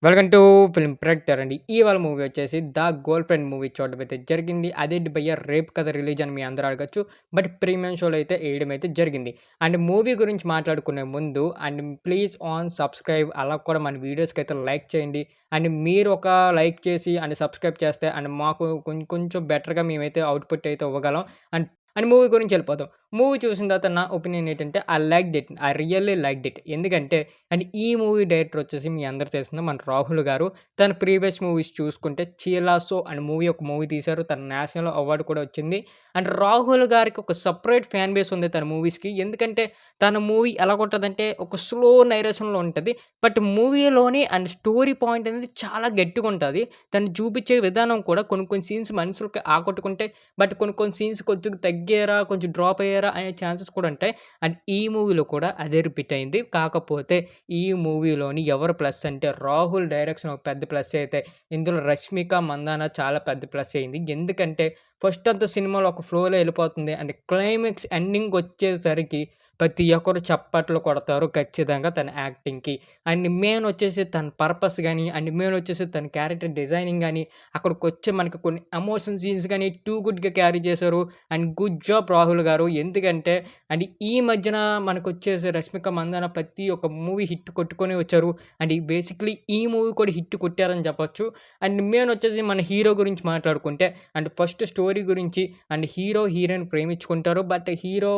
Welcome to film protector అండి. ఇవాళ movie వచ్చేసి 'ద గర్ల్ ఫ్రెండ్' మూవీ చూడడం అయితే జరిగింది. అదేంటి భయ్యా రేపు కదా రిలీజ్ అని మీ అందరూ అడగొచ్చు. బట్ ప్రీమియం షోలో అయితే ఏయడం అయితే జరిగింది. అండ్ మూవీ గురించి మాట్లాడుకునే ముందు అండ్ ప్లీజ్ ఆన్ సబ్స్క్రైబ్ అలా కూడా మన వీడియోస్‌కి అయితే లైక్ చేయండి. అండ్ మీరు ఒక లైక్ చేసి అండ్ సబ్స్క్రైబ్ చేస్తే అండ్ మాకు కొంచెం బెటర్‌గా మేమైతే అవుట్‌పుట్ అయితే ఇవ్వగలం. అండ్ అండ్ మూవీ గురించి వెళ్ళిపోదాం. మూవీ చూసిన తర్వాత నా ఒపీనియన్ ఏంటంటే I liked it. I really liked it. ఎందుకంటే అండ్ ఈ మూవీ డైరెక్టర్ వచ్చేసి మీ అందరికి తెలిసిందే మన రాహుల్ గారు. తన ప్రీవియస్ మూవీస్ చూసుకుంటే 'చీలాసో' అండ్ ఒక మూవీ తీశారు. తన నేషనల్ అవార్డ్ కూడా వచ్చింది. అండ్ రాహుల్ గారికి ఒక సెపరేట్ ఫ్యాన్ బేస్ ఉంది తన మూవీస్‌కి. ఎందుకంటే తన మూవీ ఎలాగుంటదంటే ఒక స్లో నరేషన్‌లో ఉంటది. బట్ మూవీలోని అండ్ స్టోరీ పాయింట్ అనేది చాలా గట్టిగుంటది. తను చూపించే విధానం కూడా కొన్ని సీన్స్ మనుషులకి ఆకట్టుకుంటాయి. బట్ కొన్ని సీన్స్ కొంచెం తగ్గారా, కొంచెం డ్రాప్ అయ్యారా అనే ఛాన్సెస్ కూడా ఉంటాయి. అండ్ ఈ మూవీలో కూడా అదే రిపీట్ అయింది. కాకపోతే ఈ మూవీలోని ఎవరు ప్లస్ అంటే రాహుల్ డైరెక్షన్ ఒక పెద్ద ప్లస్ అయితే ఇందులో రష్మిక మందాన చాలా పెద్ద ప్లస్ అయింది. ఎందుకంటే ఫస్ట్ అంతా సినిమాలో ఒక ఫ్లోలో వెళ్ళిపోతుంది. అండ్ క్లైమాక్స్ ఎండింగ్ వచ్చేసరికి ప్రతి ఒక్కరు చప్పట్లు కొడతారు ఖచ్చితంగా తన యాక్టింగ్‌కి. అండ్ మెయిన్ వచ్చేసి తన పర్పస్ గాని, అండ్ మెయిన్ వచ్చేసి తన క్యారెక్టర్ డిజైనింగ్ గాని, అక్కడికొచ్చే మనకు కొన్ని ఎమోషన్ సీన్స్ గాని టూ గుడ్‌గా క్యారీ చేశారు. అండ్ గుడ్ జాబ్ రాహుల్ గారు. ఎందుకంటే అండ్ ఈ మధ్యన మనకొచ్చేసి 'రష్మిక మందాన' ప్రతి ఒక్క మూవీ హిట్ కొట్టుకొని వచ్చారు. అండ్ బేసిక్‌లీ ఈ మూవీ కూడా హిట్ కొట్టారని చెప్పొచ్చు. అండ్ మెయిన్ వచ్చేసి మన హీరో గురించి మాట్లాడుకుంటే అండ్ ఫస్ట్ స్టోరీ గురించి అండ్ హీరో, హీరోయిన్ ప్రేమించుకుంటారు. బట్ హీరో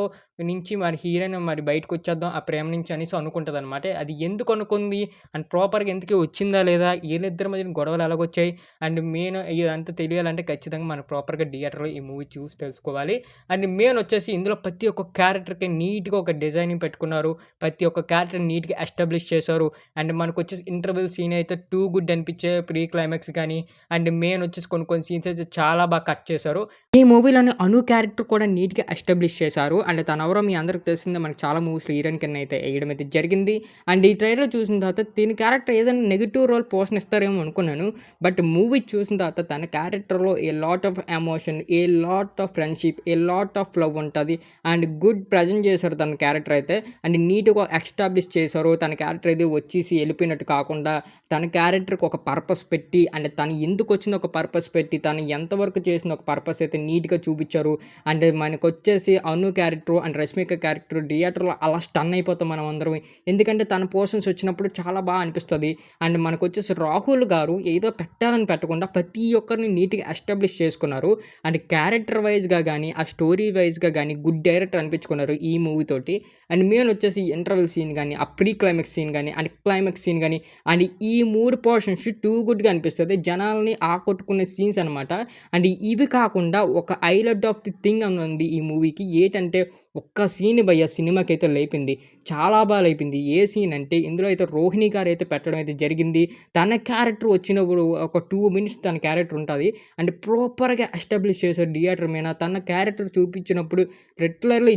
నుంచి మరి హీరోయిన్ మరి బయటకొచ్చేద్దాం ఆ ప్రేమ నుంచి అనేసి అనుకుంటదనమాట. అది ఎందుకు అనుకుంది అండ్ ప్రాపర్‌గా ఇంతకీ వచ్చిందా లేదా? ఈళ్ళిద్దరి మధ్యన గొడవలు ఎలాగొచ్చాయి? అండ్ మెయిన్ ఇదంతా తెలియాలంటే ఖచ్చితంగా మనం ప్రాపర్‌గా థియేటర్‌లో ఈ మూవీ చూసి తెలుసుకోవాలి. అండ్ మెయిన్ వచ్చేసి ఇందులో ప్రతి ఒక్క క్యారెక్టర్‌కి నీట్‌గా ఒక డిజైనింగ్ పెట్టుకున్నారు. ప్రతి ఒక్క క్యారెక్టర్‌ని నీట్‌గా ఎస్టాబ్లిష్ చేశారు. అండ్ మనకొచ్చేసి ఇంటర్వెల్ సీన్ అయితే టూ గుడ్ అనిపించే ప్రీ క్లైమాక్స్ గాని, అండ్ మెయిన్ వచ్చేసి కొన్ని సీన్స్ అయితే చాలా బాగా కట్ చేశారు. ఈ మూవీలోని అను క్యారెక్టర్ కూడా నీట్‌గా ఎస్టాబ్లిష్ చేశారు. అండ్ తనెవరో మీ అందరికి తెలిసిందే మనకు చాలా మూవీస్‌లో హీరోయిన్ కింద అయితే ఎయడం అయితే జరిగింది. అండ్ ఈ ట్రైలర్ చూసిన తర్వాత దీని క్యారెక్టర్ ఏదైనా నెగెటివ్ రోల్ పోషణిస్తారేమో అనుకున్నాను. బట్ మూవీ చూసిన తర్వాత తన క్యారెక్టర్‌లో ఏ lot of emotion, A lot of friendship, A lot of love ఉంటది. అండ్ గుడ్ ప్రెజెంట్ చేశారు తన క్యారెక్టర్ అయితే. అండ్ నీట్‌గా ఎస్టాబ్లిష్ చేశారు. తన క్యారెక్టర్ ఏదో వచ్చేసి ఎళ్ళిపోయినట్టు కాకుండా తన క్యారెక్టర్‌కి ఒక పర్పస్ పెట్టి అండ్ తను ఎందుకొచ్చిందో ఒక పర్పస్ పెట్టి, తను ఎంతవరకు చేసిందో ఒక పర్పస్ అయితే నీట్‌గా చూపిచ్చారు. అండ్ మనకొచ్చేసి Anu character and Rashmika character థియేటర్‌లో అలా స్టన్ అయిపోతాం మనం అందరం. ఎందుకంటే తన పోర్షన్స్ వచ్చినప్పుడు చాలా అనిపిస్తది. అండ్ మనకొచ్చేసి రాహుల్ గారు ఏదో పెట్టాలని పెట్టకుండా ప్రతి ఒక్కరిని నీట్‌గా ఎస్టాబ్లిష్ చేసుకున్నారు. అండ్ క్యారెక్టర్ వైస్‌గా గాని, ఆ స్టోరీ వైస్‌గా గాని గుడ్ డైరెక్టర్ అనిపించుకున్నారు ఈ మూవీ తోటి. అండ్ మెయిన్ వచ్చేసి ఇంటర్వెల్ సీన్ గాని, ఆ ప్రీ క్లైమాక్స్ సీన్ గాని, అండ్ క్లైమాక్స్ సీన్ గాని, అండ్ ఈ 3 పోర్షన్స్ టూ గుడ్‌గా అనిపిస్తది. జనాల్ని ఆకట్టుకునే సీన్స్ అనమాట. అండ్ ఇవి కాకుండా ఒక హైలైట్ ఆఫ్ ది థింగ్ అని ఉంది ఈ మూవీకి. ఏటంటే ఒక్క సీన్ భయ్యా సినిమాకైతే లేపింది. చాలా లేపింది. ఏ సీన్ అంటే ఇందులో అయితే రోహిణి గారైతే పెట్టడం అయితే జరిగింది. తన క్యారెక్టర్ వచ్చినప్పుడు ఒక 2 మినిట్స్ తన క్యారెక్టర్ ఉంటది. అండ్ ప్రాపర్‌గా ఎస్టాబ్లిష్ చేశారు థియేటర్ మీద. తన క్యారెక్టర్ చూపించినప్పుడు రెగ్యులర్‌లీ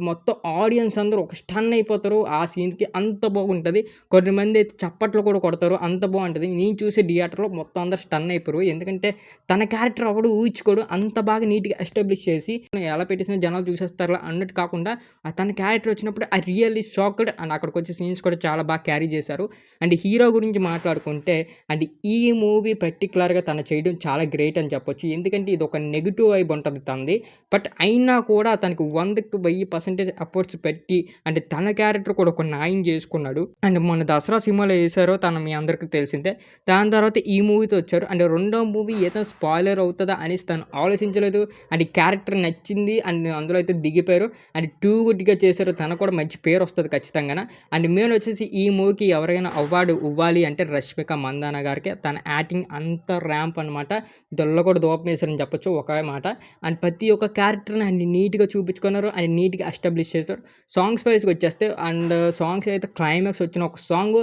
మొత్తం ఆడియన్స్ అందరూ ఒక స్టన్ అయిపోతారు. ఆ సీన్‌కి అంత బాగుంటది. కొంతమంది అయితే చప్పట్లు కూడా కొడతారు. అంత బావుంటది. నేను చూసే థియేటర్‌లో మొత్తం అందరూ స్టన్ అయిపోయారు. ఎందుకంటే తన క్యారెక్టర్ ఎవడు ఊహించుకోడు. అంత బాగా నీట్‌గా ఎస్టాబ్లిష్ చేసి ఎలా పెట్టేసినా జనాలు చూసేస్తారులే అన్నట్టు కాకుండా తన క్యారెక్టర్ వచ్చినప్పుడు ఐ రియల్లీ షాక్డ్. అండ్ అక్కడికొచ్చే సీన్స్ కూడా చాలా బాగా క్యారీ చేశారు. అండ్ హీరో గురించి మాట్లాడుకుంటే అండ్ ఈ మూవీ పర్టిక్యులర్‌గా తను చేయడం చాలా గ్రేట్ అని చెప్పొచ్చు. ఎందుకంటే ఇది ఒక నెగెటివ్ వైబ్ ఉంటది తనది. బట్ అయినా కూడా తనకి 100కి 1000% ఎఫర్ట్స్ పెట్టి అంటే తన క్యారెక్టర్ కూడా ఒక న్యాయం చేసుకున్నాడు. అండ్ మొన్న 'దసరా' సినిమాలో ఏసారో తను మీ అందరికి తెలిసిందే. దాని తర్వాత ఈ మూవీతో వచ్చారు. అండ్ రెండో మూవీ ఏదో స్పాయిలర్ అవుతదా అనేసి తను ఆలోచించలేదు. అండ్ ఈ క్యారెక్టర్ నచ్చింది. అండ్ అందులో అయితే దిగిపోయారు. అండ్ టూ గుడ్‌గా చేశారు. తనకు కూడా మంచి పేరు వస్తది ఖచ్చితంగాన. అండ్ మెయిన్ వచ్చేసి ఈ మూవీకి ఎవరైనా అవార్డు ఇవ్వాలి అంటే 'రష్మిక మందాన' గారికే. తన యాక్టింగ్ అంత ర్యాంప్ అనమాట. దొల్ల కూడా దూపమేశారని చెప్పొచ్చు ఒకే మాట. అండ్ ప్రతి ఒక్క క్యారెక్టర్‌ని అండ్ నీట్‌గా చూపించుకున్నారు. అండ్ నీట్‌గా ఎస్టాబ్లిష్ చేశారు. సాంగ్స్ వైస్‌గా వచ్చేస్తే అండ్ సాంగ్స్ అయితే క్లైమాక్స్ వచ్చిన ఒక సాంగ్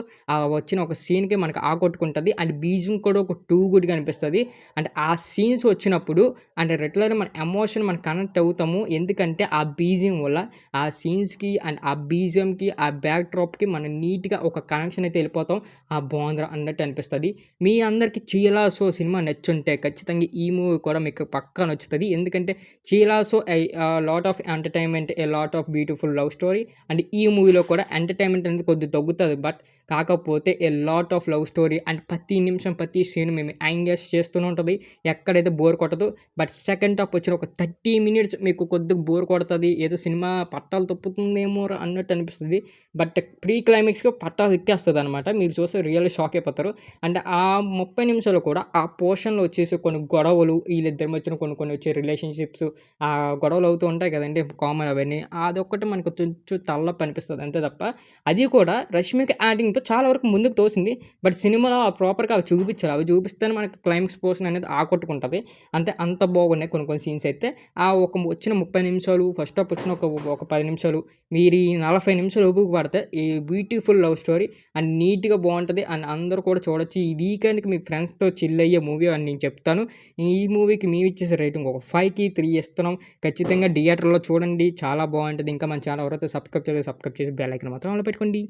వచ్చిన ఒక సీన్‌కి మనకు ఆకట్టుకుంటది. అండ్ బీజిఎం కూడా ఒక టూ గుడ్‌గా అనిపిస్తది. అండ్ ఆ సీన్స్ వచ్చినప్పుడు అంటే రెగ్యులర్‌గా మన ఎమోషన్ మనం కనెక్ట్ అవుతాము. ఎందుకంటే ఆ బీజిఎం వల్ల ఆ సీన్స్‌కి అండ్ ఆ బీజిఎంకి, ఆ బ్యాక్ డ్రాప్‌కి మనం నీట్‌గా ఒక కనెక్షన్ అయితే వెళ్ళిపోతాం. బావుందిరా అన్నట్టు అనిపిస్తది. మీ అందరికి 'చీలా సో' సినిమా నచ్చుంటే ఖచ్చితంగా ఈ మూవీ కూడా మీకు పక్కా నచ్చుతది. ఎందుకంటే 'Chi La Sow' lot of entertainment, a lot of beautiful love story. And ఈ మూవీలో కూడా ఎంటర్‌టైన్‌మెంట్ అనేది కొద్దిగా తగ్గుతది. బట్ కాకపోతే a lot of love story and ప్రతి నిమిషం, ప్రతి సీన్ మేము ఎంగేజ్ చేస్తూనే ఉంటది. ఎక్కడైతే బోర్ కొట్టదు. బట్ సెకండ్ హాఫ్ వచ్చిన ఒక 30 మినిట్స్ మీకు కొద్దిగా బోర్ కొడతది. ఏదో సినిమా పట్టాలు తప్పుతుందేమోరా అన్నట్టు అనిపిస్తది. బట్ ప్రీ క్లైమాక్స్‌కి పట్టాలు ఎక్కేస్తదనమాట. మీరు చూస్తే రియల్లీ షాక్ అయిపోతారు. అండ్ ఆ 30 నిమిషాలు కూడా ఆ పోర్షన్‌లో వచ్చేసి కొన్ని గొడవలు, ఈళ్ళిద్దరి మధ్యన కొన్ని కొన్ని వచ్చే రిలేషన్‌షిప్స్, గొడవలు అవుతూ ఉంటాయి కదండీ! కామన్ అవన్నీ. అదొక్కటి మనకు కొంచెం తలనొప్పి అనిపిస్తది అంతే తప్ప, అది కూడా రష్మిక యాక్టింగ్‌తో చాలా వరకు ముందుకు తోసింది. బట్ సినిమాలో ప్రాపర్‌గా అవి చూపించాలి. అవి చూపిస్తేనే మనకి క్లైమాక్స్ పోర్షన్ అనేది ఆకట్టుకుంటది. అంత బాగున్నాయి కొన్ని కొన్ని సీన్స్ అయితే. వచ్చిన 30 నిమిషాలు, ఫస్ట్ హాఫ్ వచ్చిన ఒక 10 నిమిషాలు, మీరు ఈ 40 నిమిషాలు ఓపిక పడితే ఈ బ్యూటిఫుల్ లవ్ స్టోరీ అండ్ నీట్‌గా బావుంటది. అండ్ అందరూ కూడా చూడొచ్చు. ఈ వీకెండ్‌కి మీ ఫ్రెండ్స్‌తో చిల్ అయ్యే మూవీ అని నేను చెప్తాను. ఈ మూవీకి మేమిచ్చేసే రేటింగ్ ఒక 5కి 3 ఇస్తున్నాం. ఖచ్చితంగా థియేటర్‌లో చూడండి. చాలా బావుంటది. ఇంకా మన ఛానల్ ఎవరైతే సబ్స్క్రైబ్ చేయలేదో సబ్స్క్రైబ్ చేసి బెల్ ఐకాన్ మాత్రం ఆన్‌లో పెట్టుకోండి.